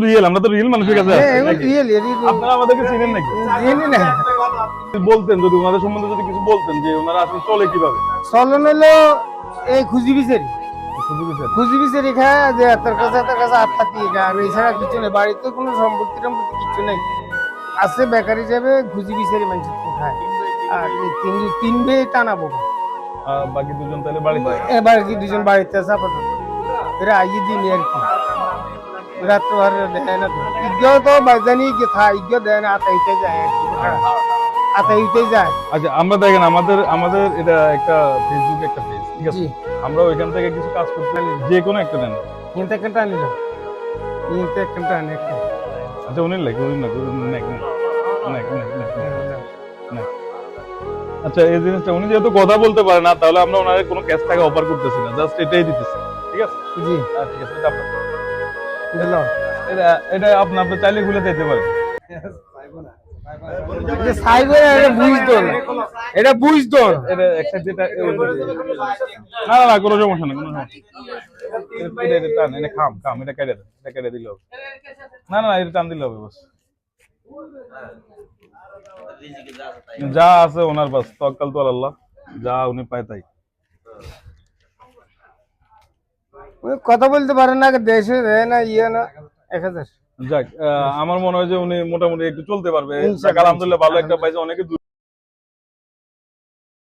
Real, আমরা তো real মানুষের কাছে হ্যাঁ, আছি রিয়েল আপনারা আমাদেরকে চিনেন নাকি? চিনি না। বলতেন যদি ওনাদের সম্বন্ধে যদি কিছু বলতেন যে ওনারা আসলে চলে কিভাবে? চলন হলো এই খুঁজি বিচারি শুধু বিচার। খুঁজি বিচারি খায় যে তার কাছে আত্মা দিয়ে খায়, আর এছাড়া কিছু নেই। বাড়িতে কোনো সম্পত্তি টম্পত্তি কিছু নেই, আছে বেকার হিসাবে খুঁজি বিচারি মানুষের তো খায়। আর এই তিন মেয়ে টানাবো, বাকি দুজন তাহলে বাড়িতে। এবার কি দুজন বাড়িতে আছে আপাতত। এরা আইয়ে দিন আর কি, রাত্র আর দেয় না তো। ইজ্ঞ তো বাজানি কি থা ইজ্ঞ দেয় না, আতাইতে যায় আর কি, আতাইতে যায়। আচ্ছা আমরা দেখেন আমাদের এটা একটা ফেসবুক একটা পেজ, ঠিক আছে? জি, আমরা ওইখান থেকে কিছু কাজ করতে পারি, যে কোনো একটা নেন। ইনতে একটা নিল, ইনতে একটা নে একটা। আচ্ছা উনি লেখ, উনি না নেক আচ্ছা এই জিনিসটা উনি যেহেতু কথা বলতে পারে না, তাহলে আমরা ওনারে কোনো ক্যাশ টাকা অফার করতেছি না, জাস্ট এটাই দিতেছি, ঠিক আছে? জি, ঠিক আছে, এটা আপনার। দিল। এটা আপনি চাইলে খুলে দিতে পারেন। যে সাইবার এটা বুঝতো না, এটা বুঝতো না। এটা একটা যেটা না না না, কোনো সমস্যা নেই, কোনো সমস্যা নেই। এটা টান, এটা খাম এটা কেটে দেন, এটা কেটে দিলে হবে। না না এটা টান দিলে হবে বস। যা আছে ওনার বাস, তাওয়াক্কাল তো আল্লাহ, যা উনি পায় তাই। উনি কথা বলতে পারে না, দেশে দেয় না, ইয়ে না। 1000 যাক আমার মনে হয় যে উনি মোটামুটি একটু চলতে পারবে। ইনশাআল্লাহ। আলহামদুলিল্লাহ ভালো একটা পাইছে, অনেকে